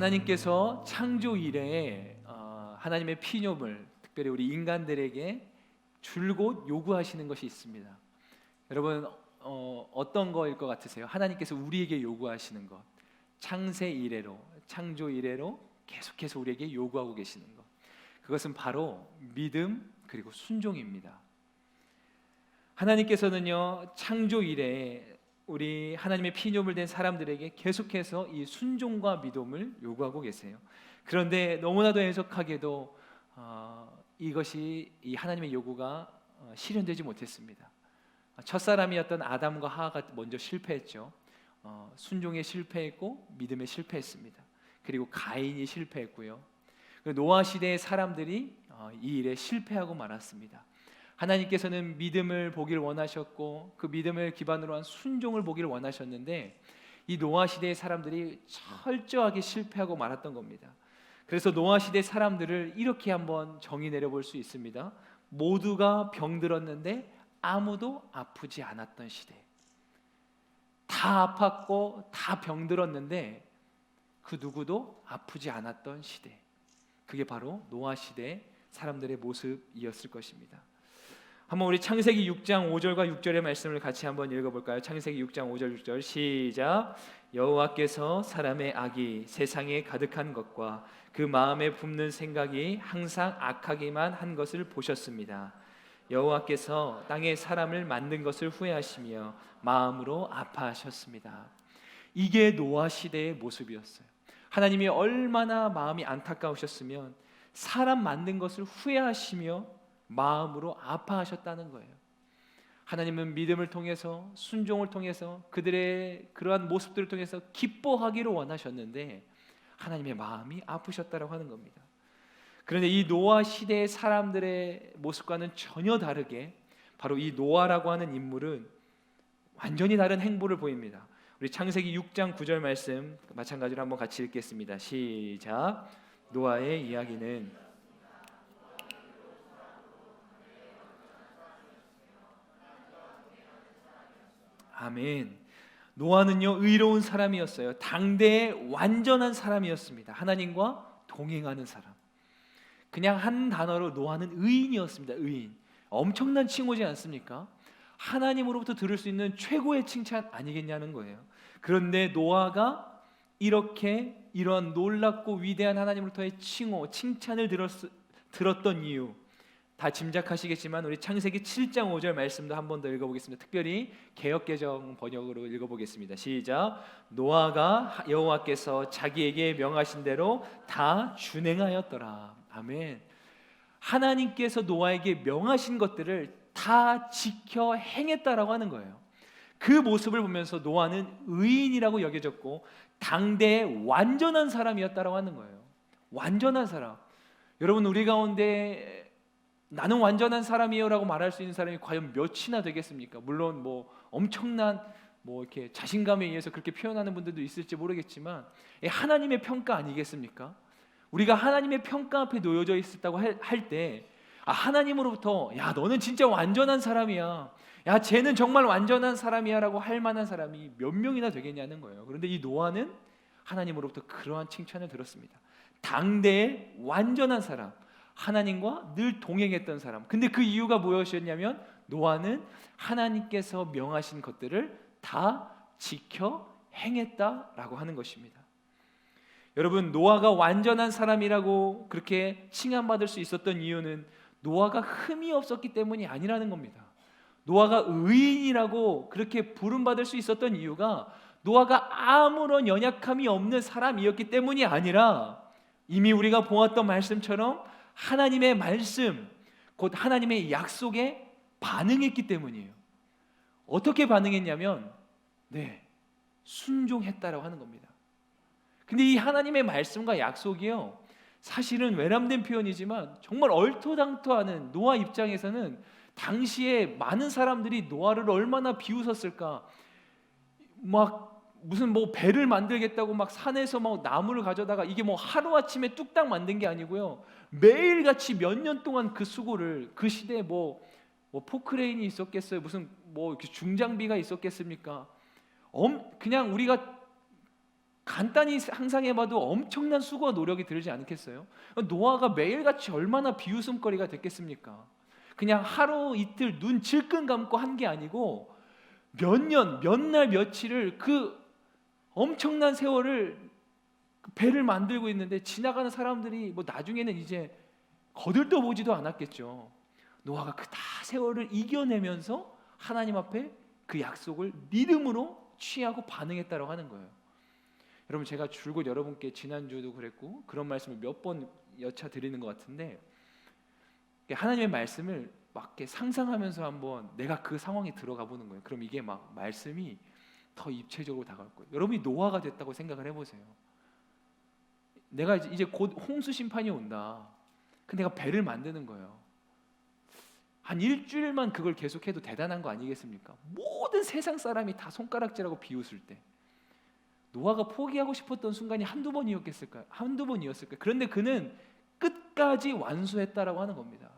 하나님께서 창조 이래에 하나님의 피조물, 특별히 우리 인간들에게 줄곧 요구하시는 것이 있습니다. 여러분 어떤 거일 것 같으세요? 하나님께서 우리에게 요구하시는 것, 창세 이래로, 창조 이래로 계속해서 우리에게 요구하고 계시는 것, 그것은 바로 믿음 그리고 순종입니다. 하나님께서는요, 창조 이래에 우리 하나님의 피조물 된 사람들에게 계속해서 이 순종과 믿음을 요구하고 계세요. 그런데 너무나도 애석하게도 이것이 이 하나님의 요구가 실현되지 못했습니다. 첫사람이었던 아담과 하와가 먼저 실패했죠. 순종에 실패했고 믿음에 실패했습니다. 그리고 가인이 실패했고요. 노아 시대의 사람들이 이 일에 실패하고 말았습니다. 하나님께서는 믿음을 보길 원하셨고 그 믿음을 기반으로 한 순종을 보길 원하셨는데 이 노아 시대의 사람들이 철저하게 실패하고 말았던 겁니다. 그래서 노아 시대 사람들을 이렇게 한번 정의 내려볼 수 있습니다. 모두가 병들었는데 아무도 아프지 않았던 시대. 다 아팠고 다 병들었는데 그 누구도 아프지 않았던 시대. 그게 바로 노아 시대 사람들의 모습이었을 것입니다. 한번 우리 창세기 6장 5절과 6절의 말씀을 같이 한번 읽어볼까요? 창세기 6장 5절 6절 시작. 여호와께서 사람의 악이 세상에 가득한 것과 그 마음에 품는 생각이 항상 악하기만 한 것을 보셨습니다. 여호와께서 땅에 사람을 만든 것을 후회하시며 마음으로 아파하셨습니다. 이게 노아 시대의 모습이었어요. 하나님이 얼마나 마음이 안타까우셨으면 사람 만든 것을 후회하시며 마음으로 아파하셨다는 거예요. 하나님은 믿음을 통해서 순종을 통해서 그들의 그러한 모습들을 통해서 기뻐하기를 원하셨는데 하나님의 마음이 아프셨다라고 하는 겁니다. 그런데 이 노아 시대의 사람들의 모습과는 전혀 다르게 바로 이 노아라고 하는 인물은 완전히 다른 행보를 보입니다. 우리 창세기 6장 9절 말씀 마찬가지로 한번 같이 읽겠습니다. 시작. 노아의 이야기는 아멘. 노아는요 의로운 사람이었어요. 당대의 완전한 사람이었습니다. 하나님과 동행하는 사람. 그냥 한 단어로 노아는 의인이었습니다. 의인. 엄청난 칭호지 않습니까? 하나님으로부터 들을 수 있는 최고의 칭찬 아니겠냐는 거예요. 그런데 노아가 이렇게 이러한 놀랍고 위대한 하나님으로부터의 칭호, 칭찬을 들었던 이유 다 짐작하시겠지만 우리 창세기 7장 5절 말씀도 한 번 더 읽어보겠습니다. 특별히 개역개정 번역으로 읽어보겠습니다. 시작. 노아가 여호와께서 자기에게 명하신 대로 다 준행하였더라. 아멘. 하나님께서 노아에게 명하신 것들을 다 지켜 행했다라고 하는 거예요. 그 모습을 보면서 노아는 의인이라고 여겨졌고 당대의 완전한 사람이었다라고 하는 거예요. 완전한 사람. 여러분 우리 가운데 나는 완전한 사람이에요라고 말할 수 있는 사람이 과연 몇이나 되겠습니까? 물론 뭐 엄청난 이렇게 자신감에 의해서 그렇게 표현하는 분들도 있을지 모르겠지만 하나님의 평가 아니겠습니까? 우리가 하나님의 평가 앞에 놓여져 있었다고 할 때 하나님으로부터 야 너는 진짜 완전한 사람이야, 야 쟤는 정말 완전한 사람이야라고 할 만한 사람이 몇 명이나 되겠냐는 거예요. 그런데 이 노아는 하나님으로부터 그러한 칭찬을 들었습니다. 당대의 완전한 사람, 하나님과 늘 동행했던 사람. 근데 그 이유가 무엇이었냐면 노아는 하나님께서 명하신 것들을 다 지켜 행했다라고 하는 것입니다. 여러분 노아가 완전한 사람이라고 그렇게 칭함받을 수 있었던 이유는 노아가 흠이 없었기 때문이 아니라는 겁니다. 노아가 의인이라고 그렇게 부름받을 수 있었던 이유가 노아가 아무런 연약함이 없는 사람이었기 때문이 아니라 이미 우리가 보았던 말씀처럼 하나님의 말씀, 곧 하나님의 약속에 반응했기 때문이에요. 어떻게 반응했냐면 순종했다라고 하는 겁니다. 근데 이 하나님의 말씀과 약속이요 사실은 외람된 표현이지만 정말 얼토당토하는 노아 입장에서는 당시에 많은 사람들이 노아를 얼마나 비웃었을까. 막 무슨 배를 만들겠다고 막 산에서 막 나무를 가져다가 이게 하루아침에 뚝딱 만든 게 아니고요 매일같이 몇 년 동안 그 수고를, 그 시대에 포크레인이 있었겠어요? 무슨 이렇게 중장비가 있었겠습니까? 그냥 우리가 간단히 상상해봐도 엄청난 수고와 노력이 들지 않겠어요? 노아가 매일같이 얼마나 비웃음거리가 됐겠습니까? 그냥 하루 이틀 눈 질끈 감고 한 게 아니고 몇 년, 몇 날, 며칠을 그 엄청난 세월을 배를 만들고 있는데 지나가는 사람들이 뭐 나중에는 이제 거들떠보지도 않았겠죠. 노아가 그 다 세월을 이겨내면서 하나님 앞에 그 약속을 믿음으로 취하고 반응했다고 하는 거예요. 여러분, 제가 줄곧 여러분께 지난주도 그랬고 그런 말씀을 몇 번 여차 드리는 것 같은데, 하나님의 말씀을 막 이렇게 상상하면서 한번 내가 그 상황에 들어가 보는 거예요. 그럼 이게 막 말씀이 더 입체적으로 다가올 거예요. 여러분이 노아가 됐다고 생각을 해보세요. 내가 이제 곧 홍수 심판이 온다. 근데 내가 배를 만드는 거예요. 한 일주일만 그걸 계속해도 대단한 거 아니겠습니까? 모든 세상 사람이 다 손가락질하고 비웃을 때 노아가 포기하고 싶었던 순간이 한두 번이었을까요? 그런데 그는 끝까지 완수했다라고 하는 겁니다.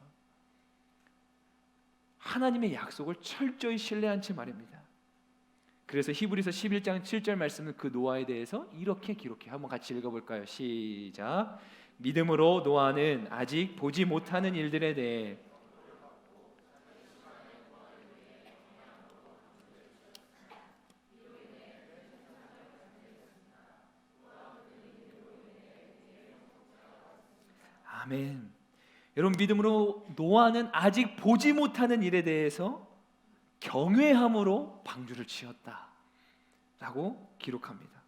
하나님의 약속을 철저히 신뢰한 채 말입니다. 그래서 히브리서 11장 7절 말씀은 그 노아에 대해서 이렇게 기록해요. 한번 같이 읽어볼까요? 시작. 믿음으로 노아는 아직 보지 못하는 일들에 대해 아멘. 여러분, 믿음으로 노아는 아직 보지 못하는 일에 대해서 경외함으로 방주를 지었다라고 기록합니다.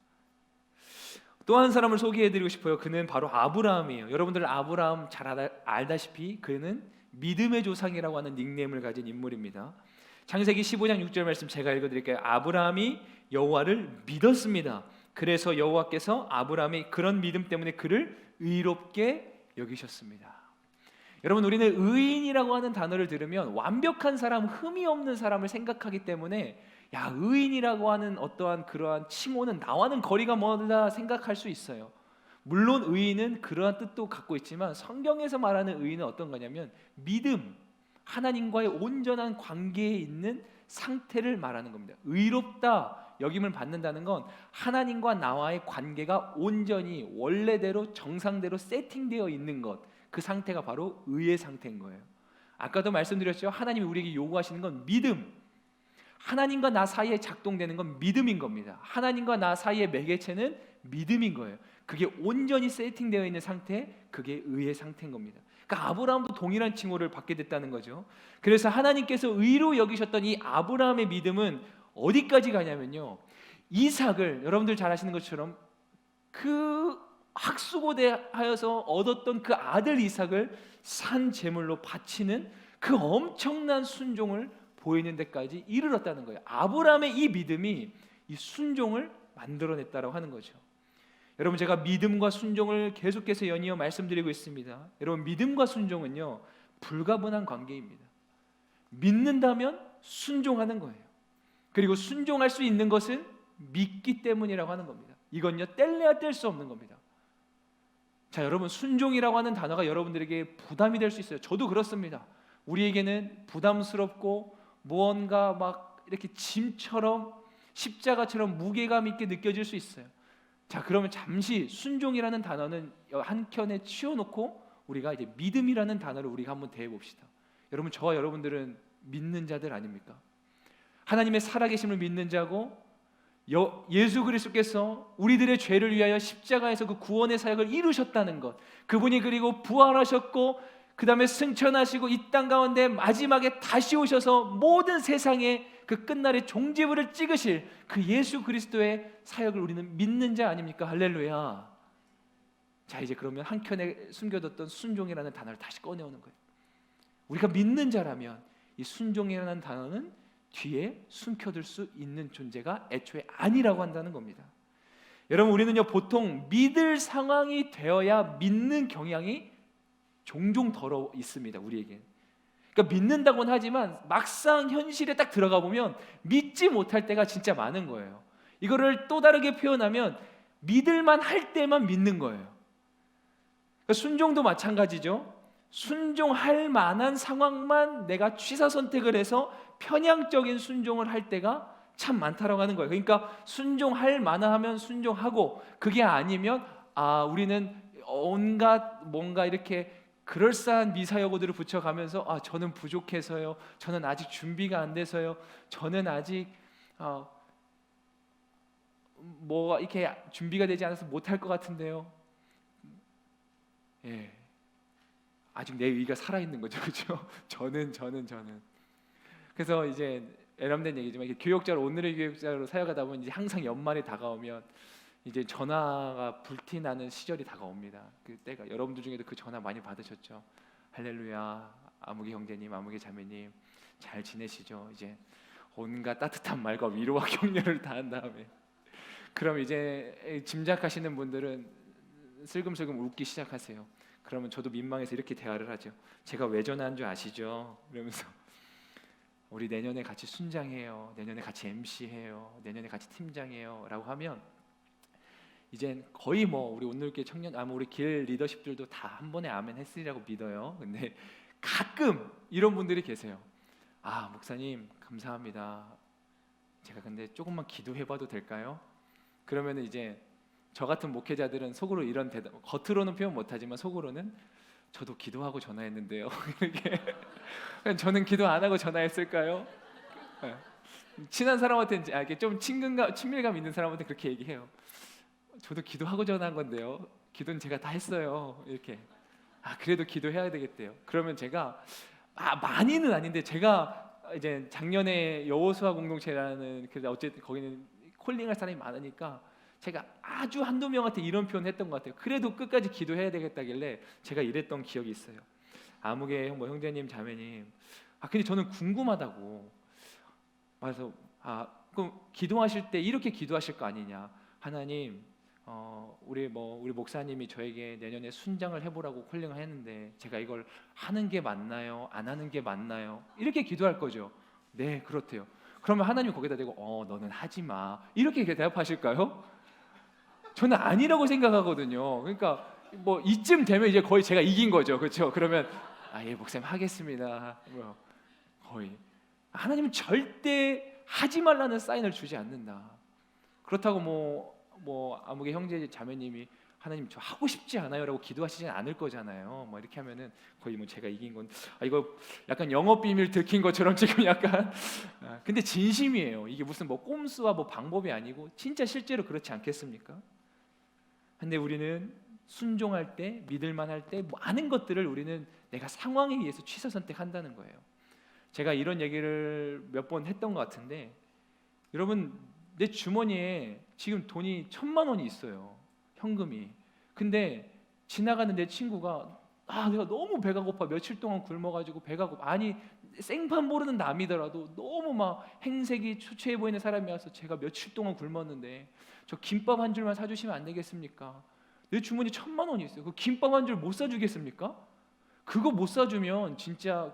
또 한 사람을 소개해드리고 싶어요. 그는 바로 아브라함이에요. 여러분들 아브라함 잘 알다시피 그는 믿음의 조상이라고 하는 닉네임을 가진 인물입니다. 창세기 15장 6절 말씀 제가 읽어드릴게요. 아브라함이 여호와를 믿었습니다. 그래서 여호와께서 아브라함의 그런 믿음 때문에 그를 의롭게 여기셨습니다. 여러분, 우리는 의인이라고 하는 단어를 들으면 완벽한 사람, 흠이 없는 사람을 생각하기 때문에 야, 의인이라고 하는 어떠한 그러한 칭호는 나와는 거리가 멀다 생각할 수 있어요. 물론 의인은 그러한 뜻도 갖고 있지만 성경에서 말하는 의인은 어떤 거냐면 믿음, 하나님과의 온전한 관계에 있는 상태를 말하는 겁니다. 의롭다 여김을 받는다는 건 하나님과 나와의 관계가 온전히 원래대로 정상대로 세팅되어 있는 것, 그 상태가 바로 의의 상태인 거예요. 아까도 말씀드렸죠. 하나님이 우리에게 요구하시는 건 믿음, 하나님과 나 사이에 작동되는 건 믿음인 겁니다. 하나님과 나 사이의 매개체는 믿음인 거예요. 그게 온전히 세팅되어 있는 상태, 그게 의의 상태인 겁니다. 그러니까 아브라함도 동일한 칭호를 받게 됐다는 거죠. 그래서 하나님께서 의로 여기셨던 이 아브라함의 믿음은 어디까지 가냐면요, 이삭을 여러분들 잘 아시는 것처럼 그 학수고대하여서 얻었던 그 아들 이삭을 산 제물로 바치는 그 엄청난 순종을 보이는 데까지 이르렀다는 거예요. 아브라함의 이 믿음이 이 순종을 만들어냈다고 하는 거죠. 여러분, 제가 믿음과 순종을 계속해서 연이어 말씀드리고 있습니다. 여러분, 믿음과 순종은요 불가분한 관계입니다. 믿는다면 순종하는 거예요. 그리고 순종할 수 있는 것은 믿기 때문이라고 하는 겁니다. 이건요 뗄래야 뗄 수 없는 겁니다. 자, 여러분, 순종이라고 하는 단어가 여러분들에게 부담이 될 수 있어요. 저도 그렇습니다. 우리에게는 부담스럽고 무언가 막 이렇게 짐처럼 십자가처럼 무게감 있게 느껴질 수 있어요. 자, 그러면 잠시 순종이라는 단어는 한켠에 치워놓고 우리가 이제 믿음이라는 단어를 우리가 한번 대해봅시다. 여러분, 저와 여러분들은 믿는 자들 아닙니까? 하나님의 살아계심을 믿는 자고 예수 그리스도께서 우리들의 죄를 위하여 십자가에서 그 구원의 사역을 이루셨다는 것, 그분이 그리고 부활하셨고 그 다음에 승천하시고 이 땅 가운데 마지막에 다시 오셔서 모든 세상에 그 끝날의 종지부를 찍으실 그 예수 그리스도의 사역을 우리는 믿는 자 아닙니까? 할렐루야. 자, 이제 그러면 한켠에 숨겨뒀던 순종이라는 단어를 다시 꺼내오는 거예요. 우리가 믿는 자라면 이 순종이라는 단어는 뒤에 숨겨둘 수 있는 존재가 애초에 아니라고 한다는 겁니다. 여러분, 우리는요 보통 믿을 상황이 되어야 믿는 경향이 종종 덜어 있습니다. 우리에게. 그러니까 믿는다고는 하지만 막상 현실에 딱 들어가 보면 믿지 못할 때가 진짜 많은 거예요. 이거를 또 다르게 표현하면 믿을만 할 때만 믿는 거예요. 그러니까 순종도 마찬가지죠. 순종할 만한 상황만 내가 취사 선택을 해서 편향적인 순종을 할 때가 참 많다라고 하는 거예요. 그러니까 순종할 만하면 순종하고, 그게 아니면 우리는 온갖 뭔가 이렇게 그럴싸한 미사여구들을 붙여가면서 저는 부족해서요, 저는 아직 준비가 안 돼서요, 저는 아직 뭐 이렇게 준비가 되지 않아서 못할 것 같은데요. 예, 아직 내 의가 살아있는 거죠, 그렇죠? 저는 그래서 이제 애람된 얘기지만, 이게 교역자로, 오늘의 교역자로 사역하다 보면 이제 항상 연말이 다가오면 이제 전화가 불티나는 시절이 다가옵니다. 그 때가, 여러분들 중에도 그 전화 많이 받으셨죠? 할렐루야, 아무개 형제님, 아무개 자매님 잘 지내시죠? 이제 온갖 따뜻한 말과 위로와 격려를 다 한 다음에, 그럼 이제 짐작하시는 분들은 슬금슬금 웃기 시작하세요. 그러면 저도 민망해서 이렇게 대화를 하죠. 제가 왜 전화한 줄 아시죠? 이러면서 우리 내년에 같이 순장해요, 내년에 같이 MC해요, 내년에 같이 팀장해요 라고 하면, 이젠 거의 뭐 우리 온누리교회 청년, 우리 길 리더십들도 다 한 번에 아멘 했으리라고 믿어요. 근데 가끔 이런 분들이 계세요. 목사님 감사합니다, 제가 근데 조금만 기도해봐도 될까요? 그러면 이제 저 같은 목회자들은 속으로 이런 대답, 겉으로는 표현 못하지만 속으로는 저도 기도하고 전화했는데요. 이렇게 저는 기도 안 하고 전화했을까요? 친한 사람한테 이렇게 좀 친밀감 있는 사람한테 그렇게 얘기해요. 저도 기도하고 전화한 건데요, 기도는 제가 다 했어요. 이렇게 그래도 기도해야 되겠대요. 그러면 제가 많이는 아닌데, 제가 이제 작년에 여호수아 공동체라는, 그래서 어쨌든 거기는 콜링할 사람이 많으니까 제가 아주 한두 명한테 이런 표현 했던 것 같아요. 그래도 끝까지 기도해야 되겠다길래 제가 이랬던 기억이 있어요. 아무개 형제님 자매님, 근데 저는 궁금하다고. 그래서 그럼 기도하실 때 이렇게 기도하실 거 아니냐. 하나님, 우리 목사님이 저에게 내년에 순장을 해보라고 콜링을 했는데 제가 이걸 하는 게 맞나요? 안 하는 게 맞나요? 이렇게 기도할 거죠. 네, 그렇대요. 그러면 하나님이 거기다 대고 너는 하지 마, 이렇게 대답하실까요? 저는 아니라고 생각하거든요. 그러니까 뭐 이쯤 되면 이제 거의 제가 이긴 거죠, 그렇죠? 그러면 예, 목사님 하겠습니다. 거의 하나님은 절대 하지 말라는 사인을 주지 않는다. 그렇다고 뭐 아무개 형제 자매님이 하나님 저 하고 싶지 않아요라고 기도하시진 않을 거잖아요. 뭐 이렇게 하면은 거의 뭐 제가 이긴 건, 이거 약간 영업 비밀 들킨 것처럼 지금 약간 근데 진심이에요. 이게 무슨 뭐 꼼수와 뭐 방법이 아니고 진짜 실제로 그렇지 않겠습니까? 근데 우리는 순종할 때, 믿을만 할 때 많은 것들을 우리는 내가 상황에 의해서 취사 선택한다는 거예요. 제가 이런 얘기를 몇 번 했던 것 같은데, 여러분 내 주머니에 지금 돈이 1,000만 원이 있어요, 현금이. 근데 지나가는 내 친구가 내가 너무 배가 고파, 며칠 동안 굶어가지고 배가 고파. 생판 모르는 남이더라도 너무 막 행색이 초췌해 보이는 사람이 와서 제가 며칠 동안 굶었는데 저 김밥 한 줄만 사주시면 안 되겠습니까? 내 주머니 1,000만 원이 있어요. 그 김밥 한 줄 못 사주겠습니까? 그거 못 사주면 진짜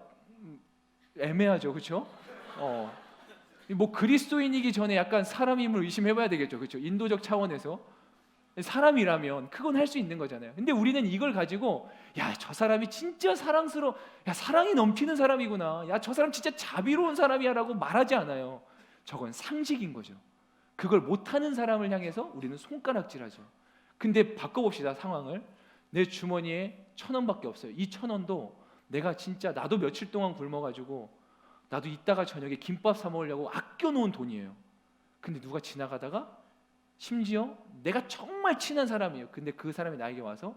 애매하죠, 그렇죠? 뭐 그리스도인이기 전에 약간 사람임을 의심해봐야 되겠죠, 그렇죠? 인도적 차원에서 사람이라면 그건 할 수 있는 거잖아요. 근데 우리는 이걸 가지고 저 사람이 진짜 사랑스러워, 사랑이 넘치는 사람이구나, 저 사람 진짜 자비로운 사람이야라고 말하지 않아요. 저건 상식인 거죠. 그걸 못하는 사람을 향해서 우리는 손가락질하죠. 근데 바꿔봅시다, 상황을. 내 주머니에 1,000원밖에 없어요. 이 1,000원도 내가 진짜, 나도 며칠 동안 굶어가지고 나도 이따가 저녁에 김밥 사 먹으려고 아껴놓은 돈이에요. 근데 누가 지나가다가, 심지어 내가 정말 친한 사람이에요. 근데 그 사람이 나에게 와서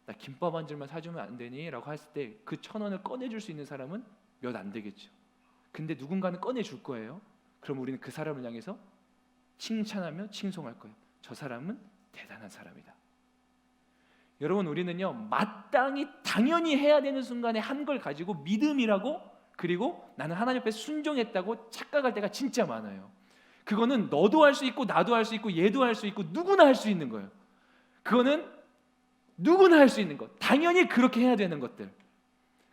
나 김밥 한 줄만 사주면 안 되니? 라고 했을 때 그 1,000원을 꺼내줄 수 있는 사람은 몇 안 되겠죠. 근데 누군가는 꺼내줄 거예요. 그럼 우리는 그 사람을 향해서 칭찬하며 칭송할 거예요. 저 사람은 대단한 사람이다. 여러분, 우리는요, 마땅히 당연히 해야 되는 순간에 한 걸 가지고 믿음이라고, 그리고 나는 하나님 앞에 순종했다고 착각할 때가 진짜 많아요. 그거는 너도 할 수 있고 나도 할 수 있고 얘도 할 수 있고 누구나 할 수 있는 거예요. 그거는 누구나 할 수 있는 것, 당연히 그렇게 해야 되는 것들.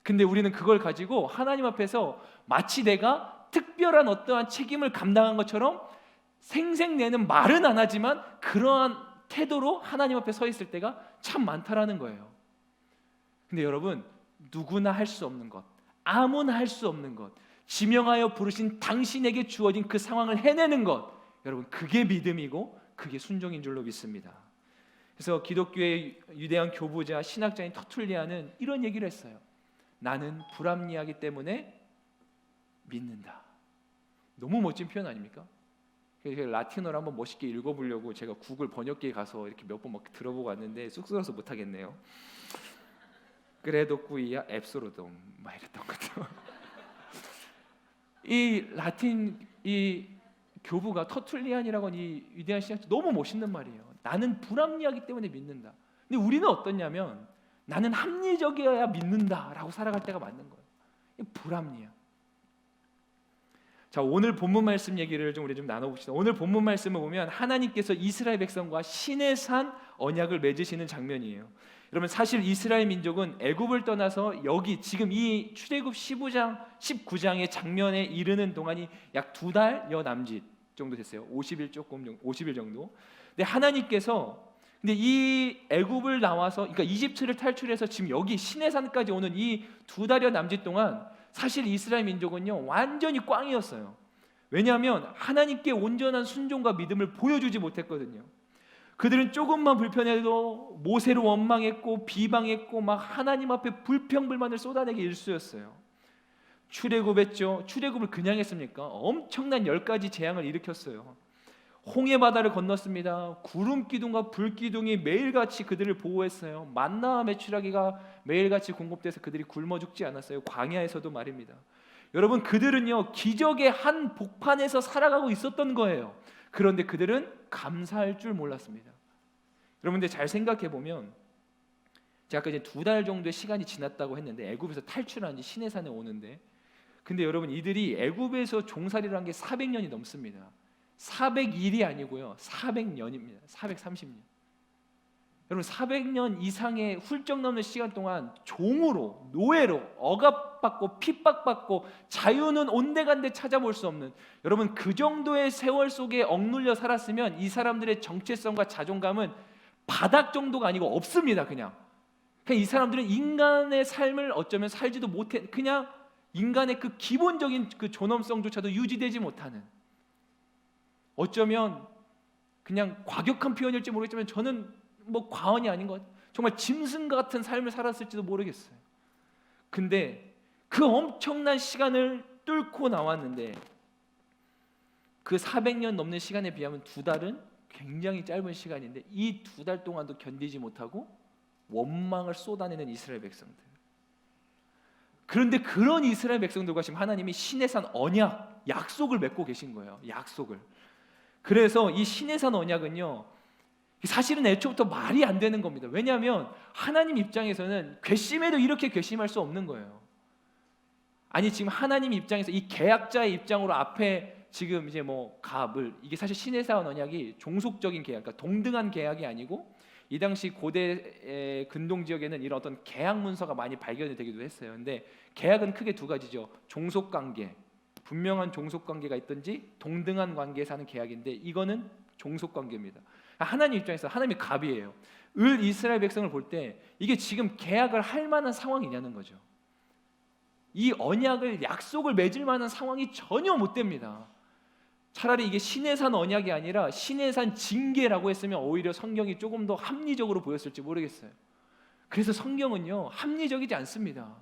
근데 우리는 그걸 가지고 하나님 앞에서 마치 내가 특별한 어떠한 책임을 감당한 것처럼 생색내는 말은 안 하지만 그러한 태도로 하나님 앞에 서 있을 때가 참 많다라는 거예요. 근데 여러분, 누구나 할 수 없는 것, 아무나 할 수 없는 것, 지명하여 부르신 당신에게 주어진 그 상황을 해내는 것, 여러분 그게 믿음이고 그게 순종인 줄로 믿습니다. 그래서 기독교의 위대한 교부자 신학자인 터툴리아는 이런 얘기를 했어요. 나는 불합리하기 때문에 믿는다. 너무 멋진 표현 아닙니까? 라틴어를 한번 멋있게 읽어보려고 제가 구글 번역기에 가서 이렇게 몇 번 막 들어보고 왔는데 쑥스러워서 못하겠네요. 그레도 꾸이야 앱소로돔 막 이랬던 것도. 이 라틴 이 교부가 터툴리안이라고 하는 이 위대한 신학자 너무 멋있는 말이에요. 나는 불합리하기 때문에 믿는다. 근데 우리는 어떠냐면 나는 합리적이어야 믿는다라고 살아갈 때가 맞는 거예요. 불합리야. 자, 오늘 본문 말씀 얘기를 우리 좀 나눠봅시다. 오늘 본문 말씀을 보면 하나님께서 이스라엘 백성과 시내산 언약을 맺으시는 장면이에요. 여러분 사실 이스라엘 민족은 애굽을 떠나서 여기 지금 이 출애굽 19장의 장면에 이르는 동안이 약 2달여 남짓 정도 됐어요. 50일 정도. 근데 하나님께서 이 애굽을 나와서 그러니까 이집트를 탈출해서 지금 여기 시내산까지 오는 이 2달여 남짓 동안 사실 이스라엘 민족은요 완전히 꽝이었어요. 왜냐하면 하나님께 온전한 순종과 믿음을 보여주지 못했거든요. 그들은 조금만 불편해도 모세로 원망했고 비방했고 막 하나님 앞에 불평불만을 쏟아내기 일쑤였어요. 출애굽했죠. 출애굽을 그냥 했습니까? 엄청난 10가지 재앙을 일으켰어요. 홍해 바다를 건넜습니다. 구름 기둥과 불 기둥이 매일같이 그들을 보호했어요. 만나와 메추라기가 매일같이 공급돼서 그들이 굶어 죽지 않았어요. 광야에서도 말입니다. 여러분 그들은요 기적의 한 복판에서 살아가고 있었던 거예요. 그런데 그들은 감사할 줄 몰랐습니다. 여러분들 잘 생각해 보면 제가 아까 이제 2달 정도의 시간이 지났다고 했는데 애굽에서 탈출한 지 시내산에 오는데 근데 여러분 이들이 애굽에서 종살이를 한 게 400년이 넘습니다. 400일이 아니고요 400년입니다. 430년. 여러분 400년 이상의 훌쩍 넘는 시간 동안 종으로 노예로 억압받고 핍박받고 자유는 온데간데 찾아볼 수 없는 여러분 그 정도의 세월 속에 억눌려 살았으면 이 사람들의 정체성과 자존감은 바닥 정도가 아니고 없습니다. 그냥 이 사람들은 인간의 삶을 어쩌면 살지도 못해 그냥 인간의 그 기본적인 그 존엄성조차도 유지되지 못하는 어쩌면 그냥 과격한 표현일지 모르겠지만 저는 뭐 과언이 아닌 것 같아요. 정말 짐승 같은 삶을 살았을지도 모르겠어요. 근데 그 엄청난 시간을 뚫고 나왔는데 그 400년 넘는 시간에 비하면 2달은 굉장히 짧은 시간인데 이 2달 동안도 견디지 못하고 원망을 쏟아내는 이스라엘 백성들. 그런데 그런 이스라엘 백성들과 지금 하나님이 시내산 언약, 약속을 맺고 계신 거예요. 약속을. 그래서 이 시내산 언약은요 사실은 애초부터 말이 안 되는 겁니다. 왜냐하면 하나님 입장에서는 괘씸해도 이렇게 괘씸할 수 없는 거예요. 아니 지금 하나님 입장에서 이 계약자의 입장으로 앞에 지금 이제 뭐 갑을 이게 사실 시내산 언약이 종속적인 계약, 그러니까 동등한 계약이 아니고 이 당시 고대 근동 지역에는 이런 어떤 계약 문서가 많이 발견이 되기도 했어요. 근데 계약은 크게 2가지죠. 종속 관계, 분명한 종속 관계가 있든지 동등한 관계에서 하는 계약인데 이거는 종속 관계입니다. 하나님 입장에서 하나님이 갑이에요. 을 이스라엘 백성을 볼 때 이게 지금 계약을 할 만한 상황이냐는 거죠. 이 언약을 약속을 맺을 만한 상황이 전혀 못 됩니다. 차라리 이게 시내산 언약이 아니라 시내산 징계라고 했으면 오히려 성경이 조금 더 합리적으로 보였을지 모르겠어요. 그래서 성경은요 합리적이지 않습니다.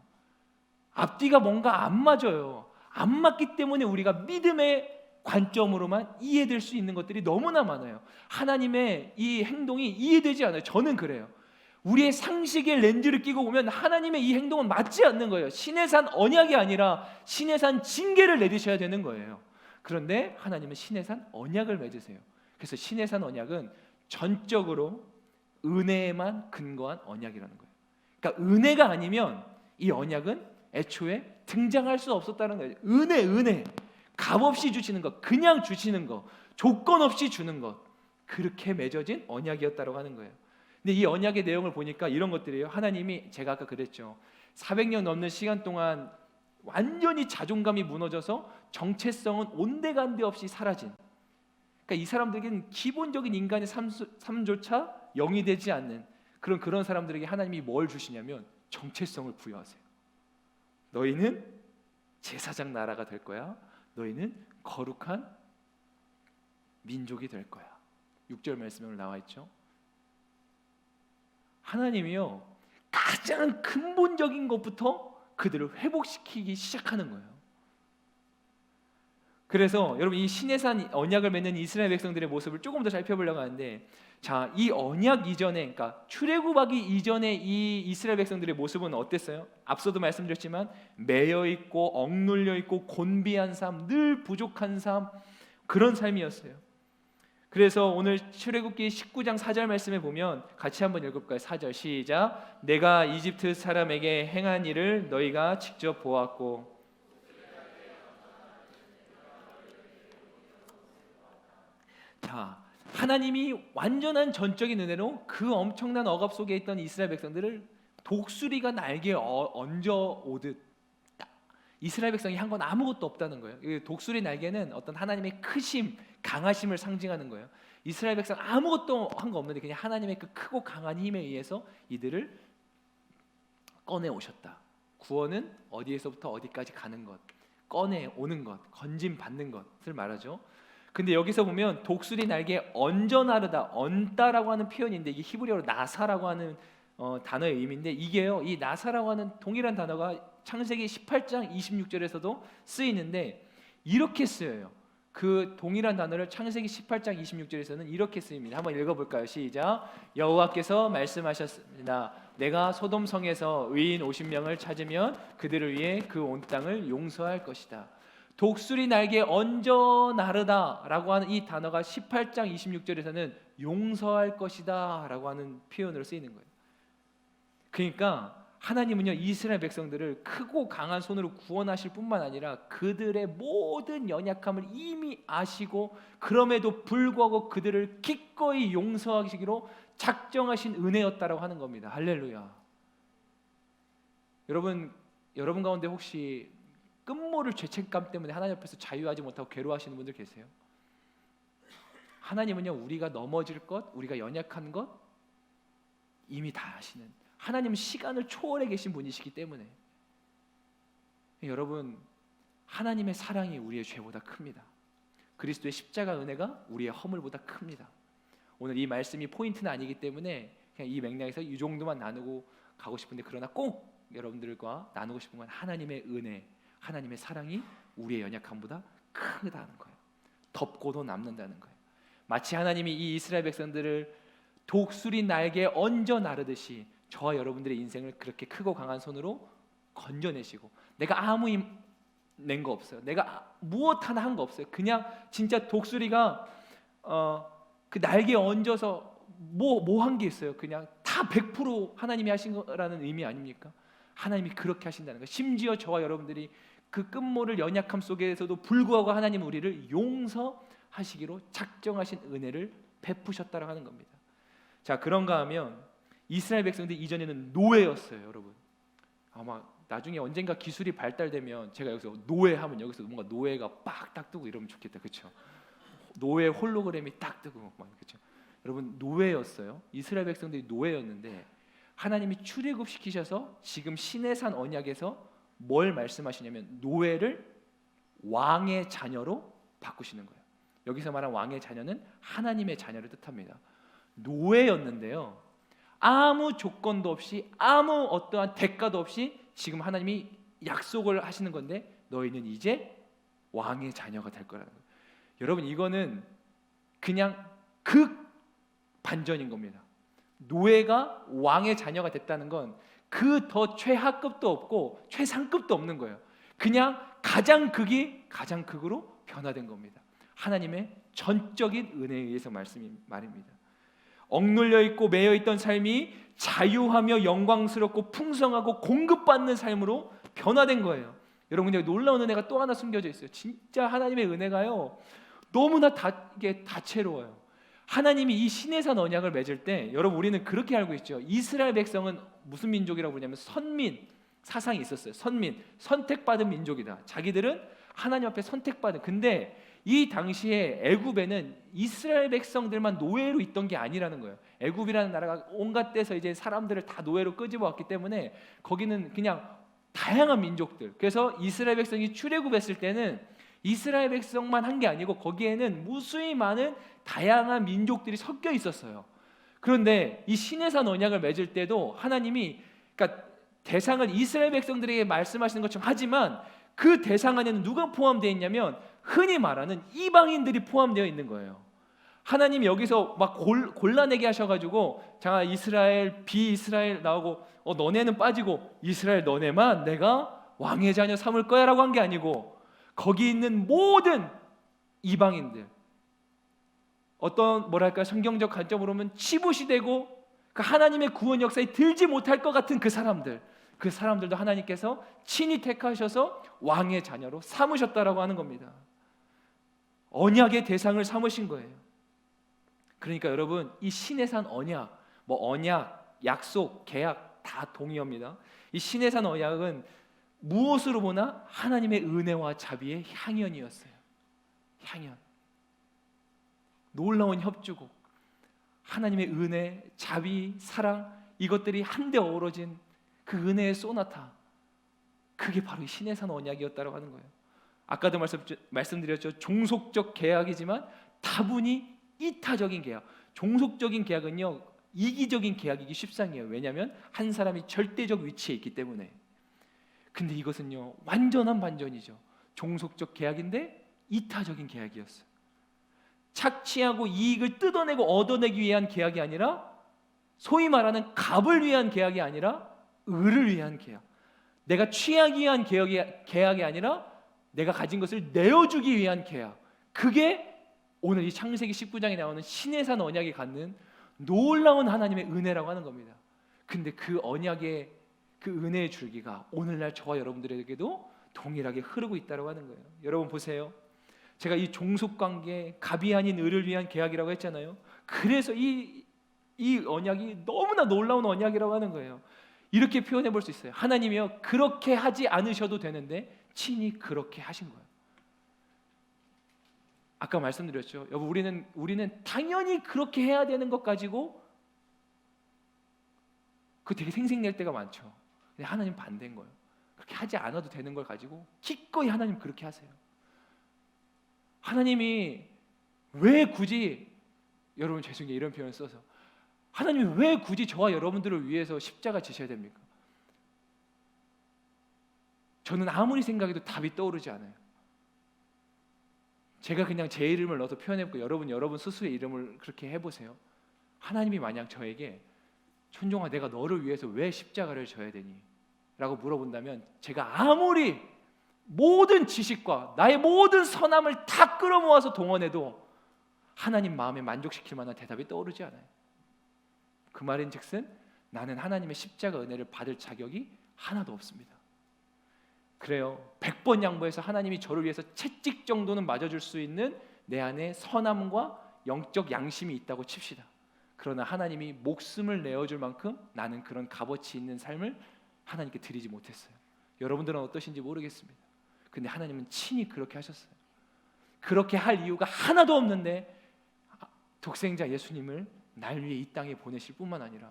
앞뒤가 뭔가 안 맞아요. 안 맞기 때문에 우리가 믿음의 관점으로만 이해될 수 있는 것들이 너무나 많아요. 하나님의 이 행동이 이해되지 않아요. 저는 그래요. 우리의 상식의 렌즈를 끼고 보면 하나님의 이 행동은 맞지 않는 거예요. 시내산 언약이 아니라 시내산 징계를 내리셔야 되는 거예요. 그런데 하나님은 시내산 언약을 맺으세요. 그래서 시내산 언약은 전적으로 은혜에만 근거한 언약이라는 거예요. 그러니까 은혜가 아니면 이 언약은 애초에 등장할 수 없었다는 거예요. 은혜 값없이 주시는 것, 그냥 주시는 것, 조건 없이 주는 것, 그렇게 맺어진 언약이었다고 하는 거예요. 근데 이 언약의 내용을 보니까 이런 것들이에요. 하나님이 제가 아까 그랬죠. 400년 넘는 시간 동안 완전히 자존감이 무너져서 정체성은 온데간데 없이 사라진, 그러니까 이 사람들에게는 기본적인 인간의 삶조차 영이 되지 않는 그런 사람들에게 하나님이 뭘 주시냐면 정체성을 부여하세요. 너희는 제사장 나라가 될 거야. 너희는 거룩한 민족이 될 거야. 6절 말씀에 나와 있죠. 하나님이요, 가장 근본적인 것부터 그들을 회복시키기 시작하는 거예요. 그래서 여러분, 이 시내산 언약을 맺는 이스라엘 백성들의 모습을 조금 더 살펴보려고 하는데, 자, 이 언약 이전에, 그러니까 출애굽하기 이전에 이 이스라엘 백성들의 모습은 어땠어요? 앞서도 말씀드렸지만 매여 있고 억눌려 있고 곤비한 삶, 늘 부족한 삶, 그런 삶이었어요. 그래서 오늘 출애굽기 19장 4절 말씀에 보면 같이 한번 읽어볼까요? 4절 시작. 내가 이집트 사람에게 행한 일을 너희가 직접 보았고. 자, 하나님이 완전한 전적인 은혜로 그 엄청난 억압 속에 있던 이스라엘 백성들을 독수리가 날개에 얹어 오듯, 이스라엘 백성이 한 건 아무것도 없다는 거예요. 독수리 날개는 어떤 하나님의 크심, 강하심을 상징하는 거예요. 이스라엘 백성 아무것도 한 거 없는데 그냥 하나님의 그 크고 강한 힘에 의해서 이들을 꺼내 오셨다. 구원은 어디에서부터 어디까지 가는 것, 꺼내 오는 것, 건짐 받는 것을 말하죠. 근데 여기서 보면 독수리 날개에 얹어 나르다, 얹다라고 하는 표현인데 이게 히브리어로 나사라고 하는 단어의 의미인데, 이게요, 이 나사라고 하는 동일한 단어가 창세기 18장 26절에서도 쓰이는데 이렇게 쓰여요. 그 동일한 단어를 창세기 18장 26절에서는 이렇게 쓰입니다. 한번 읽어볼까요? 시작. 여호와께서 말씀하셨습니다. 내가 소돔 성에서 의인 50명을 찾으면 그들을 위해 그 온 땅을 용서할 것이다. 독수리 날개에 얹어 나르다라고 하는 이 단어가 18장 26절에서는 용서할 것이다 라고 하는 표현으로 쓰이는 거예요. 그러니까 하나님은요, 이스라엘 백성들을 크고 강한 손으로 구원하실 뿐만 아니라 그들의 모든 연약함을 이미 아시고 그럼에도 불구하고 그들을 기꺼이 용서하시기로 작정하신 은혜였다라고 하는 겁니다. 할렐루야. 여러분 가운데 혹시 끝모를 죄책감 때문에 하나님 앞에서 자유하지 못하고 괴로워하시는 분들 계세요? 하나님은요, 우리가 넘어질 것, 우리가 연약한 것 이미 다 아시는, 하나님은 시간을 초월해 계신 분이시기 때문에, 여러분, 하나님의 사랑이 우리의 죄보다 큽니다. 그리스도의 십자가 은혜가 우리의 허물보다 큽니다. 오늘 이 말씀이 포인트는 아니기 때문에 그냥 이 맥락에서 이 정도만 나누고 가고 싶은데, 그러나 꼭 여러분들과 나누고 싶은 건 하나님의 은혜, 하나님의 사랑이 우리의 연약함보다 크다는 거예요. 덮고도 남는다는 거예요. 마치 하나님이 이 이스라엘 백성들을 독수리 날개에 얹어 나르듯이 저와 여러분들의 인생을 그렇게 크고 강한 손으로 건져내시고, 내가 아무 낸 거 없어요. 내가 무엇 하나 한 거 없어요. 그냥 진짜 독수리가 그 날개에 얹어서 뭐 한 게 있어요. 그냥 다 100% 하나님이 하신 거라는 의미 아닙니까? 하나님이 그렇게 하신다는 거예요. 심지어 저와 여러분들이 그 끝모를 연약함 속에서도 불구하고 하나님은 우리를 용서하시기로 작정하신 은혜를 베푸셨다고 하는 겁니다. 자, 그런가 하면 이스라엘 백성들이 이전에는 노예였어요, 여러분. 아마 나중에 언젠가 기술이 발달되면 제가 여기서 노예하면 여기서 뭔가 노예가 딱 뜨고 이러면 좋겠다, 그렇죠? 노예 홀로그램이 딱 뜨고 막, 그렇죠? 여러분, 노예였어요. 이스라엘 백성들이 노예였는데 하나님이 출애굽시키셔서 지금 시내산 언약에서 뭘 말씀하시냐면 노예를 왕의 자녀로 바꾸시는 거예요. 여기서 말한 왕의 자녀는 하나님의 자녀를 뜻합니다. 노예였는데요, 아무 조건도 없이 아무 어떠한 대가도 없이 지금 하나님이 약속을 하시는 건데, 너희는 이제 왕의 자녀가 될 거라는 거예요. 여러분, 이거는 그냥 극 반전인 겁니다. 노예가 왕의 자녀가 됐다는 건 그 더 최하급도 없고 최상급도 없는 거예요. 그냥 가장 극이 가장 극으로 변화된 겁니다. 하나님의 전적인 은혜에 의해서 말입니다. 억눌려 있고 매여 있던 삶이 자유하며 영광스럽고 풍성하고 공급받는 삶으로 변화된 거예요. 여러분, 근데 놀라운 은혜가 또 하나 숨겨져 있어요. 진짜 하나님의 은혜가요, 너무나 다채로워요. 하나님이 이 시내산 언약을 맺을 때, 여러분, 우리는 그렇게 알고 있죠. 이스라엘 백성은 무슨 민족이라고 부르냐면 선민 사상이 있었어요. 선민, 선택받은 민족이다. 자기들은 하나님 앞에 선택받은. 근데 이 당시에 애굽에는 이스라엘 백성들만 노예로 있던 게 아니라는 거예요. 애굽이라는 나라가 온갖 데서 이제 사람들을 다 노예로 끄집어 왔기 때문에 거기는 그냥 다양한 민족들. 그래서 이스라엘 백성이 출애굽했을 때는 이스라엘 백성만 한 게 아니고 거기에는 무수히 많은 다양한 민족들이 섞여 있었어요. 그런데 이 시내산 언약을 맺을 때도 하나님이, 그러니까 대상을 이스라엘 백성들에게 말씀하시는 것처럼 하지만 그 대상 안에는 누가 포함되어 있냐면 흔히 말하는 이방인들이 포함되어 있는 거예요. 하나님이 여기서 막 골라내게 하셔가지고 자, 이스라엘, 비이스라엘 나오고 너네는 빠지고 이스라엘 너네만 내가 왕의 자녀 삼을 거야 라고 한 게 아니고 거기 있는 모든 이방인들, 어떤 뭐랄까 성경적 관점으로 보면 치부시 되고 그 하나님의 구원 역사에 들지 못할 것 같은 그 사람들도 하나님께서 친히 택하셔서 왕의 자녀로 삼으셨다라고 하는 겁니다. 언약의 대상을 삼으신 거예요. 그러니까 여러분, 이 시내산 언약, 언약, 약속, 계약 다 동의합니다. 이 시내산 언약은 무엇으로 보나 하나님의 은혜와 자비의 향연이었어요. 향연. 놀라운 협주곡, 하나님의 은혜, 자비, 사랑, 이것들이 한데 어우러진 그 은혜의 소나타, 그게 바로 이 시내산 언약이었다고 하는 거예요. 아까도 말씀드렸죠. 종속적 계약이지만 다분히 이타적인 계약. 종속적인 계약은요, 이기적인 계약이기 십상이에요. 왜냐하면 한 사람이 절대적 위치에 있기 때문에. 근데 이것은요, 완전한 반전이죠. 종속적 계약인데 이타적인 계약이었어요. 착취하고 이익을 뜯어내고 얻어내기 위한 계약이 아니라, 소위 말하는 값을 위한 계약이 아니라 을을 위한 계약. 내가 취하기 위한 계약이 아니라 내가 가진 것을 내어주기 위한 계약. 그게 오늘 이 창세기 19장에 나오는 시내산 언약이 갖는 놀라운 하나님의 은혜라고 하는 겁니다. 근데 그 언약의 그 은혜의 줄기가 오늘날 저와 여러분들에게도 동일하게 흐르고 있다고 하는 거예요. 여러분 보세요. 제가 이 종속관계, 갑이 아닌 을을 위한 계약이라고 했잖아요. 그래서 이 언약이 너무나 놀라운 언약이라고 하는 거예요. 이렇게 표현해 볼 수 있어요. 하나님이요, 그렇게 하지 않으셔도 되는데 친히 그렇게 하신 거예요. 아까 말씀드렸죠. 여보, 우리는 당연히 그렇게 해야 되는 것 가지고 그 되게 생색낼 때가 많죠. 근데 하나님 반대인 거예요. 그렇게 하지 않아도 되는 걸 가지고 기꺼이 하나님 그렇게 하세요. 하나님이 왜 굳이, 여러분 죄송해요 이런 표현을 써서, 하나님이 왜 굳이 저와 여러분들을 위해서 십자가 지셔야 됩니까? 저는 아무리 생각해도 답이 떠오르지 않아요. 제가 그냥 제 이름을 넣어서 표현해볼게요. 여러분 스스로의 이름을 그렇게 해보세요. 하나님이 만약 저에게 천종아 내가 너를 위해서 왜 십자가를 져야 되니? 라고 물어본다면 제가 아무리 모든 지식과 나의 모든 선함을 다 끌어모아서 동원해도 하나님 마음에 만족시킬 만한 대답이 떠오르지 않아요. 그 말인즉슨 나는 하나님의 십자가 은혜를 받을 자격이 하나도 없습니다. 그래요. 100번 양보해서 하나님이 저를 위해서 채찍 정도는 맞아줄 수 있는 내 안에 선함과 영적 양심이 있다고 칩시다. 그러나 하나님이 목숨을 내어줄 만큼 나는 그런 값어치 있는 삶을 하나님께 드리지 못했어요. 여러분들은 어떠신지 모르겠습니다. 근데 하나님은 친히 그렇게 하셨어요. 그렇게 할 이유가 하나도 없는데 독생자 예수님을 날 위해 이 땅에 보내실 뿐만 아니라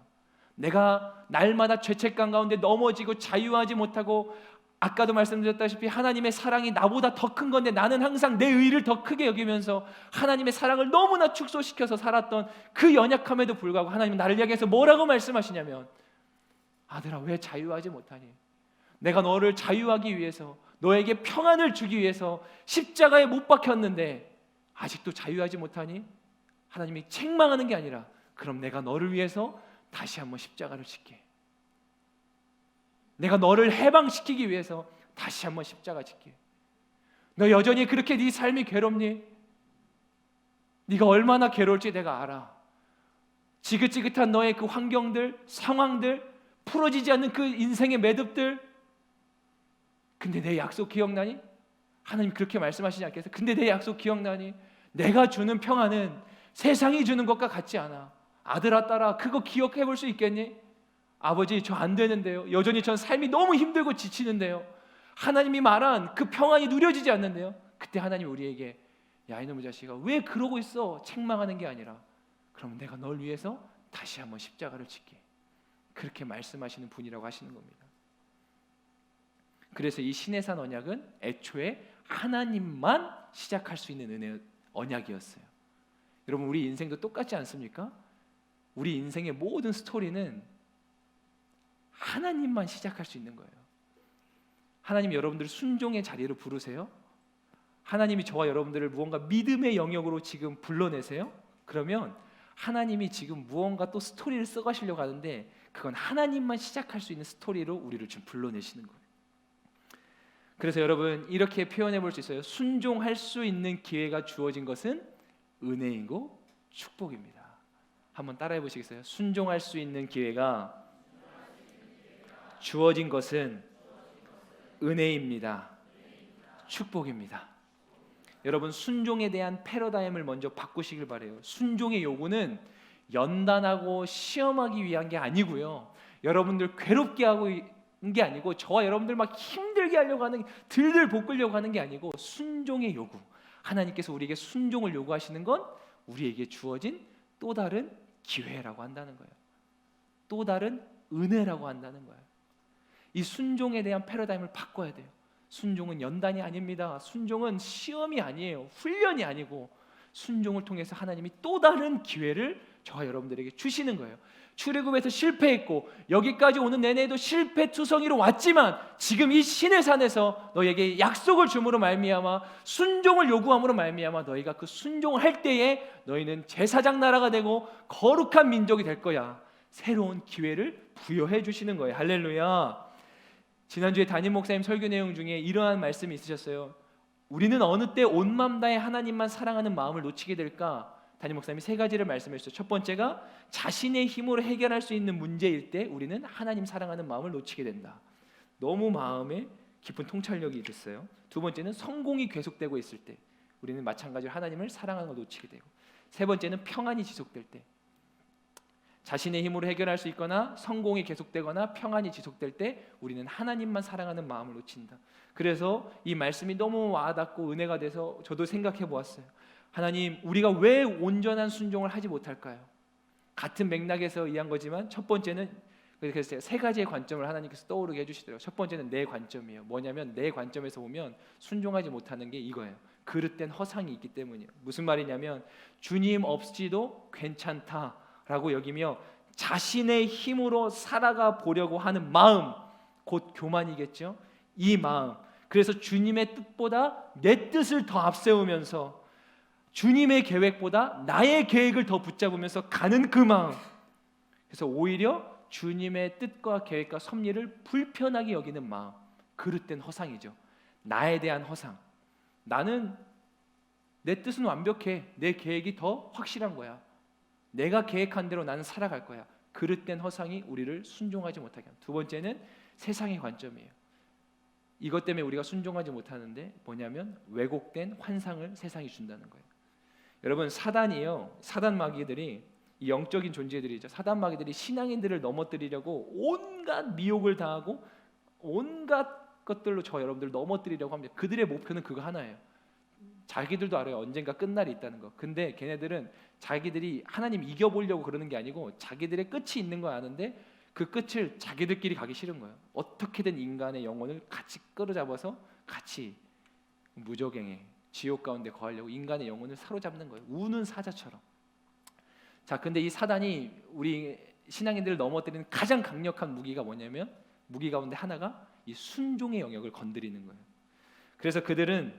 내가 날마다 죄책감 가운데 넘어지고 자유하지 못하고, 아까도 말씀드렸다시피 하나님의 사랑이 나보다 더 큰 건데 나는 항상 내 의를 더 크게 여기면서 하나님의 사랑을 너무나 축소시켜서 살았던 그 연약함에도 불구하고 하나님은 나를 향해서 뭐라고 말씀하시냐면, 아들아 왜 자유하지 못하니? 내가 너를 자유하기 위해서, 너에게 평안을 주기 위해서 십자가에 못 박혔는데 아직도 자유하지 못하니? 하나님이 책망하는 게 아니라 그럼 내가 너를 위해서 다시 한번 십자가를 짓게. 내가 너를 해방시키기 위해서 다시 한번 십자가 짓게. 너 여전히 그렇게 네 삶이 괴롭니? 네가 얼마나 괴로울지 내가 알아. 지긋지긋한 너의 그 환경들, 상황들, 풀어지지 않는 그 인생의 매듭들. 근데 내 약속 기억나니? 하나님 그렇게 말씀하시지 않겠어요? 근데 내 약속 기억나니? 내가 주는 평안은 세상이 주는 것과 같지 않아. 아들아 딸아 그거 기억해 볼 수 있겠니? 아버지 저 안 되는데요. 여전히 전 삶이 너무 힘들고 지치는데요. 하나님이 말한 그 평안이 누려지지 않는데요. 그때 하나님 우리에게 야 이놈의 자식아 왜 그러고 있어? 책망하는 게 아니라 그럼 내가 널 위해서 다시 한번 십자가를 짓게. 그렇게 말씀하시는 분이라고 하시는 겁니다. 그래서 이 시내산 언약은 애초에 하나님만 시작할 수 있는 은혜 언약이었어요. 여러분, 우리 인생도 똑같지 않습니까? 우리 인생의 모든 스토리는 하나님만 시작할 수 있는 거예요. 하나님 여러분들 순종의 자리로 부르세요. 하나님이 저와 여러분들을 무언가 믿음의 영역으로 지금 불러내세요. 그러면 하나님이 지금 무언가 또 스토리를 써가시려고 하는데 그건 하나님만 시작할 수 있는 스토리로 우리를 지금 불러내시는 거예요. 그래서 여러분, 이렇게 표현해 볼 수 있어요. 순종할 수 있는 기회가 주어진 것은 은혜이고 축복입니다. 한번 따라해 보시겠어요? 순종할 수 있는 기회가 주어진 것은 은혜입니다. 축복입니다. 여러분, 순종에 대한 패러다임을 먼저 바꾸시길 바래요. 순종의 요구는 연단하고 시험하기 위한 게 아니고요, 여러분들 괴롭게 하고 게 아니고, 저와 여러분들 막 힘들게 하려고 하는, 들들 볶으려고 하는 게 아니고, 순종의 요구, 하나님께서 우리에게 순종을 요구하시는 건 우리에게 주어진 또 다른 기회라고 한다는 거예요. 또 다른 은혜라고 한다는 거예요. 이 순종에 대한 패러다임을 바꿔야 돼요. 순종은 연단이 아닙니다. 순종은 시험이 아니에요. 훈련이 아니고, 순종을 통해서 하나님이 또 다른 기회를 저와 여러분들에게 주시는 거예요. 출애굽에서 실패했고 여기까지 오는 내내에도 실패투성이로 왔지만 지금 이 시내산에서 너에게 약속을 줌으로 말미암아, 순종을 요구함으로 말미암아 너희가 그 순종을 할 때에 너희는 제사장 나라가 되고 거룩한 민족이 될 거야. 새로운 기회를 부여해 주시는 거예요. 할렐루야. 지난주에 담임 목사님 설교 내용 중에 이러한 말씀이 있으셨어요. 우리는 어느 때 온 마음 다해 하나님만 사랑하는 마음을 놓치게 될까? 담임 목사님이 세 가지를 말씀해 주셨어요. 첫 번째가 자신의 힘으로 해결할 수 있는 문제일 때 우리는 하나님 사랑하는 마음을 놓치게 된다. 너무 마음에 깊은 통찰력이 있었어요. 두 번째는 성공이 계속되고 있을 때 우리는 마찬가지로 하나님을 사랑하는 걸 놓치게 되고, 세 번째는 평안이 지속될 때, 자신의 힘으로 해결할 수 있거나 성공이 계속되거나 평안이 지속될 때 우리는 하나님만 사랑하는 마음을 놓친다. 그래서 이 말씀이 너무 와닿고 은혜가 돼서 저도 생각해 보았어요. 하나님, 우리가 왜 온전한 순종을 하지 못할까요? 같은 맥락에서 이해한 거지만 첫 번째는, 그래서 세 가지의 관점을 하나님께서 떠오르게 해주시더라고요. 첫 번째는 내 관점이에요. 뭐냐면 내 관점에서 보면 순종하지 못하는 게 이거예요. 그릇된 허상이 있기 때문이에요. 무슨 말이냐면 주님 없이도 괜찮다라고 여기며 자신의 힘으로 살아가 보려고 하는 마음, 곧 교만이겠죠. 이 마음, 그래서 주님의 뜻보다 내 뜻을 더 앞세우면서 주님의 계획보다 나의 계획을 더 붙잡으면서 가는 그 마음, 그래서 오히려 주님의 뜻과 계획과 섭리를 불편하게 여기는 마음, 그릇된 허상이죠. 나에 대한 허상. 나는 내 뜻은 완벽해. 내 계획이 더 확실한 거야. 내가 계획한 대로 나는 살아갈 거야. 그릇된 허상이 우리를 순종하지 못하게 합니다. 두 번째는 세상의 관점이에요. 이것 때문에 우리가 순종하지 못하는데 뭐냐면 왜곡된 환상을 세상이 준다는 거예요. 여러분, 사단이요, 사단 마귀들이, 이 영적인 존재들이죠, 사단 마귀들이 신앙인들을 넘어뜨리려고 온갖 미혹을 당하고 온갖 것들로 저 여러분들 넘어뜨리려고 합니다. 그들의 목표는 그거 하나예요. 자기들도 알아요. 언젠가 끝날이 있다는 거. 근데 걔네들은 자기들이 하나님 이겨보려고 그러는 게 아니고 자기들의 끝이 있는 거 아는데 그 끝을 자기들끼리 가기 싫은 거예요. 어떻게든 인간의 영혼을 같이 끌어잡아서 같이 무저갱에 지옥 가운데 거하려고 인간의 영혼을 사로잡는 거예요. 우는 사자처럼. 자, 근데 이 사단이 우리 신앙인들을 넘어뜨리는 가장 강력한 무기가 뭐냐면, 무기 가운데 하나가 이 순종의 영역을 건드리는 거예요. 그래서 그들은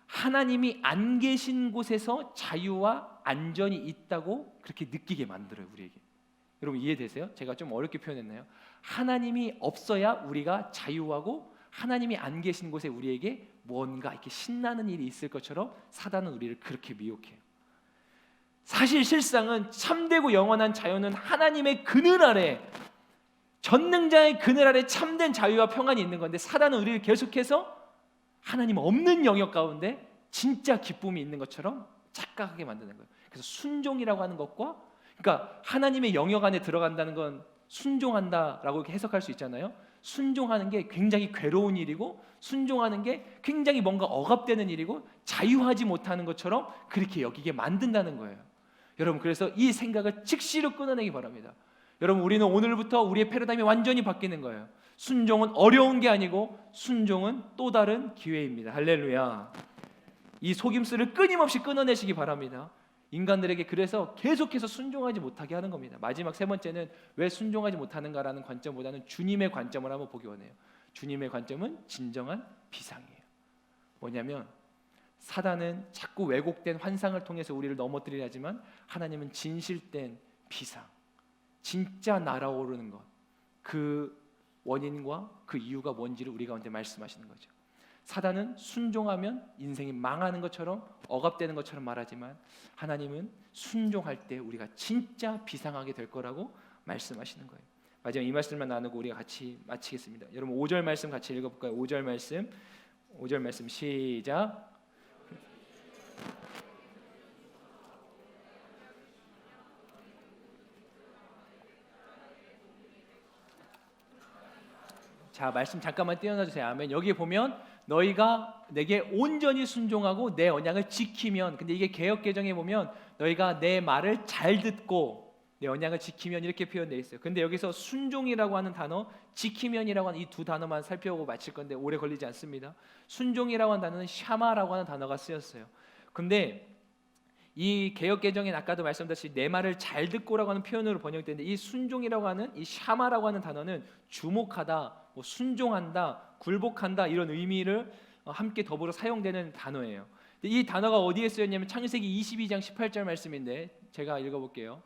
하나님이 안 계신 곳에서 자유와 안전이 있다고 그렇게 느끼게 만들어요, 우리에게. 여러분 이해되세요? 제가 좀 어렵게 표현했나요? 하나님이 없어야 우리가 자유하고 하나님이 안 계신 곳에 우리에게 뭔가 이렇게 신나는 일이 있을 것처럼 사단은 우리를 그렇게 미혹해요. 사실 실상은 참되고 영원한 자유는 하나님의 그늘 아래, 전능자의 그늘 아래 참된 자유와 평안이 있는 건데, 사단은 우리를 계속해서 하나님 없는 영역 가운데 진짜 기쁨이 있는 것처럼 착각하게 만드는 거예요. 그래서 순종이라고 하는 것과, 그러니까 하나님의 영역 안에 들어간다는 건 순종한다라고 이렇게 해석할 수 있잖아요. 순종하는 게 굉장히 괴로운 일이고, 순종하는 게 굉장히 뭔가 억압되는 일이고, 자유하지 못하는 것처럼 그렇게 여기게 만든다는 거예요. 여러분, 그래서 이 생각을 즉시로 끊어내기 바랍니다. 여러분, 우리는 오늘부터 우리의 패러다임이 완전히 바뀌는 거예요. 순종은 어려운 게 아니고 순종은 또 다른 기회입니다. 할렐루야. 이 속임수를 끊임없이 끊어내시기 바랍니다. 인간들에게 그래서 계속해서 순종하지 못하게 하는 겁니다. 마지막 세 번째는 왜 순종하지 못하는가라는 관점보다는 주님의 관점을 한번 보기 원해요. 주님의 관점은 진정한 비상이에요. 뭐냐면 사단은 자꾸 왜곡된 환상을 통해서 우리를 넘어뜨리려 하지만 하나님은 진실된 비상, 진짜 날아오르는 것, 그 원인과 그 이유가 뭔지를 우리 가운데 말씀하시는 거죠. 사단은 순종하면 인생이 망하는 것처럼 억압되는 것처럼 말하지만 하나님은 순종할 때 우리가 진짜 비상하게 될 거라고 말씀하시는 거예요. 마지막 이 말씀만 나누고 우리가 같이 마치겠습니다. 여러분 5절 말씀 같이 읽어볼까요? 5절 말씀 시작. 자, 말씀 잠깐만 띄워놔주세요. 아멘. 여기 보면 너희가 내게 온전히 순종하고 내 언약을 지키면, 근데 이게 개역개정에 보면 너희가 내 말을 잘 듣고 내 언약을 지키면 이렇게 표현되어 있어요. 근데 여기서 순종이라고 하는 단어, 지키면이라고 하는 이 두 단어만 살펴보고 마칠 건데 오래 걸리지 않습니다. 순종이라고 하는 단어는 샤마라고 하는 단어가 쓰였어요. 근데 이 개역개정엔 아까도 말씀드렸듯이 내 말을 잘 듣고라고 하는 표현으로 번역되는데 이 순종이라고 하는 이 샤마라고 하는 단어는 주목하다, 뭐 순종한다, 굴복한다 이런 의미를 함께 더불어 사용되는 단어예요. 이 단어가 어디에 쓰였냐면 창세기 22장 18절 말씀인데 제가 읽어볼게요.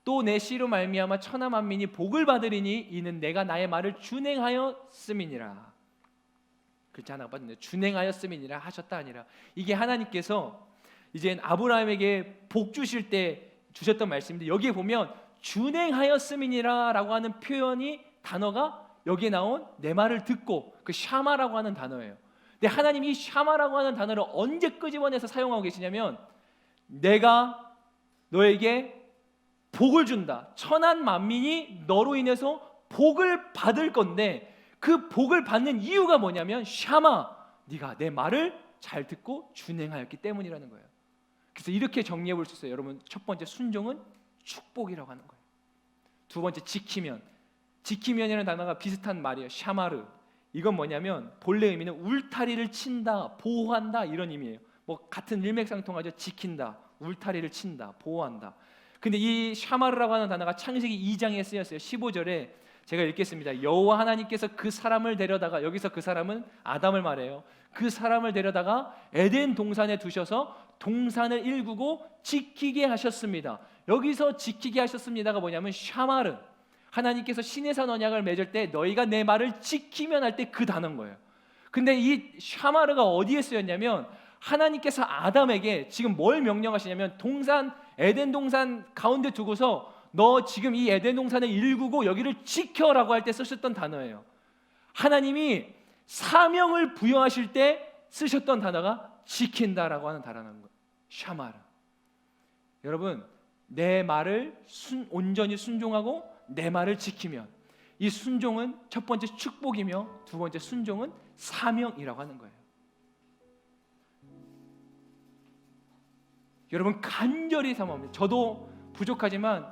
또 내 씨로 말미암아 천하 만민이 복을 받으리니 이는 내가 나의 말을 준행하였음이니라. 글자 하나 빠졌네요. 준행하였음이니라 하셨다 아니라. 이게 하나님께서 이제 아브라함에게 복 주실 때 주셨던 말씀인데 여기에 보면 준행하였음이니라라고 하는 표현이 단어가 여기에 나온 내 말을 듣고 그 샤마라고 하는 단어예요. 근데 하나님이 이 샤마라고 하는 단어를 언제 끄집어내서 사용하고 계시냐면 내가 너에게 복을 준다. 천한 만민이 너로 인해서 복을 받을 건데 그 복을 받는 이유가 뭐냐면 샤마, 네가 내 말을 잘 듣고 준행하였기 때문이라는 거예요. 그래서 이렇게 정리해 볼 수 있어요. 여러분, 첫 번째 순종은 축복이라고 하는 거예요. 두 번째 지키면, 지키면이라는 단어가 비슷한 말이에요. 샤마르. 이건 뭐냐면 본래 의미는 울타리를 친다, 보호한다 이런 의미예요. 뭐 같은 일맥상통하죠. 지킨다, 울타리를 친다, 보호한다. 근데 이 샤마르라고 하는 단어가 창세기 2장에 쓰였어요. 15절에 제가 읽겠습니다. 여호와 하나님께서 그 사람을 데려다가, 여기서 그 사람은 아담을 말해요. 그 사람을 데려다가 에덴 동산에 두셔서 동산을 일구고 지키게 하셨습니다. 여기서 지키게 하셨습니다가 뭐냐면 샤마르, 하나님께서 시내산 언약을 맺을 때 너희가 내 말을 지키면 할 때 그 단어인 거예요. 근데 이 샤마르가 어디에 쓰였냐면 하나님께서 아담에게 지금 뭘 명령하시냐면 동산, 에덴 동산 가운데 두고서 너 지금 이 에덴 동산을 일구고 여기를 지켜라고 할 때 쓰셨던 단어예요. 하나님이 사명을 부여하실 때 쓰셨던 단어가 지킨다라고 하는 단어인 거예요. 샤마르. 여러분, 내 말을 온전히 순종하고 내 말을 지키면 이 순종은 첫 번째 축복이며 두 번째 순종은 사명이라고 하는 거예요. 여러분, 간절히 사모합니다. 저도 부족하지만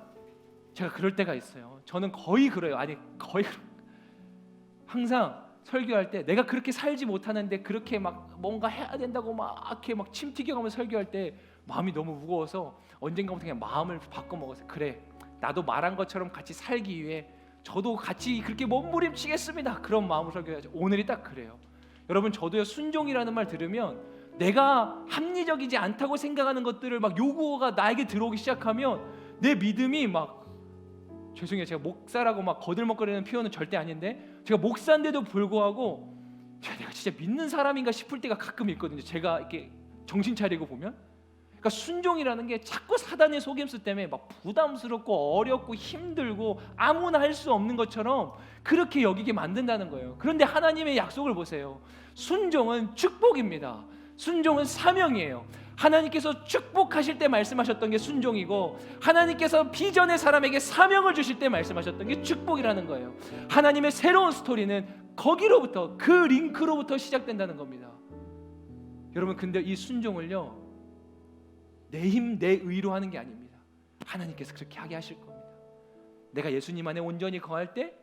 제가 그럴 때가 있어요. 저는 거의 그래요. 항상 설교할 때 내가 그렇게 살지 못하는데 그렇게 막 뭔가 해야 된다고 막 이렇게 막 침 튀겨가면서 설교할 때 마음이 너무 무거워서 언젠가부터 그냥 마음을 바꿔 먹었어요. 그래, 나도 말한 것처럼 같이 살기 위해 저도 같이 그렇게 몸부림치겠습니다. 그런 마음으로 설교해야죠. 오늘이 딱 그래요. 여러분, 저도요, 순종이라는 말 들으면 내가 합리적이지 않다고 생각하는 것들을 막 요구가 나에게 들어오기 시작하면 내 믿음이 막, 죄송해요, 제가 목사라고 막 거들먹거리는 표현은 절대 아닌데 제가 목사인데도 불구하고 내가 진짜 믿는 사람인가 싶을 때가 가끔 있거든요. 제가 이렇게 정신 차리고 보면. 그러니까 순종이라는 게 자꾸 사단의 속임수 때문에 막 부담스럽고 어렵고 힘들고 아무나 할 수 없는 것처럼 그렇게 여기게 만든다는 거예요. 그런데 하나님의 약속을 보세요. 순종은 축복입니다. 순종은 사명이에요. 하나님께서 축복하실 때 말씀하셨던 게 순종이고 하나님께서 비전의 사람에게 사명을 주실 때 말씀하셨던 게 축복이라는 거예요. 하나님의 새로운 스토리는 거기로부터, 그 링크로부터 시작된다는 겁니다. 여러분, 근데 이 순종을요, 내 힘, 내 의로 하는 게 아닙니다. 하나님께서 그렇게 하게 하실 겁니다. 내가 예수님 안에 온전히 거할 때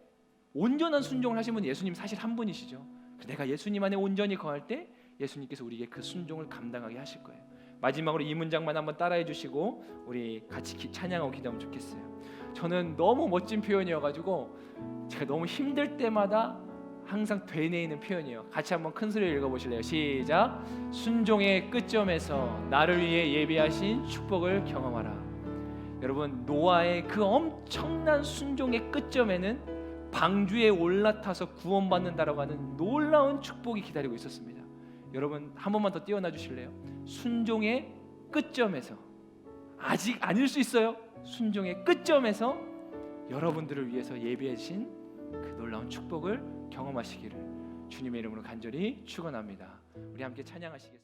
온전한 순종을 하신 분은 예수님 사실 한 분이시죠. 내가 예수님 안에 온전히 거할 때 예수님께서 우리에게 그 순종을 감당하게 하실 거예요. 마지막으로 이 문장만 한번 따라해 주시고 우리 같이 찬양하고 기도하면 좋겠어요. 저는 너무 멋진 표현이어가지고 제가 너무 힘들 때마다 항상 되뇌이는 표현이에요. 같이 한번 큰 소리로 읽어보실래요? 시작. 순종의 끝점에서 나를 위해 예비하신 축복을 경험하라. 여러분, 노아의 그 엄청난 순종의 끝점에는 방주에 올라타서 구원받는다라고 하는 놀라운 축복이 기다리고 있었습니다. 여러분, 한 번만 더 띄워놔 주실래요? 순종의 끝점에서, 아직 아닐 수 있어요. 순종의 끝점에서 여러분들을 위해서 예비해 주신 그 놀라운 축복을 경험하시기를 주님의 이름으로 간절히 축원합니다. 우리 함께 찬양하시겠습니다.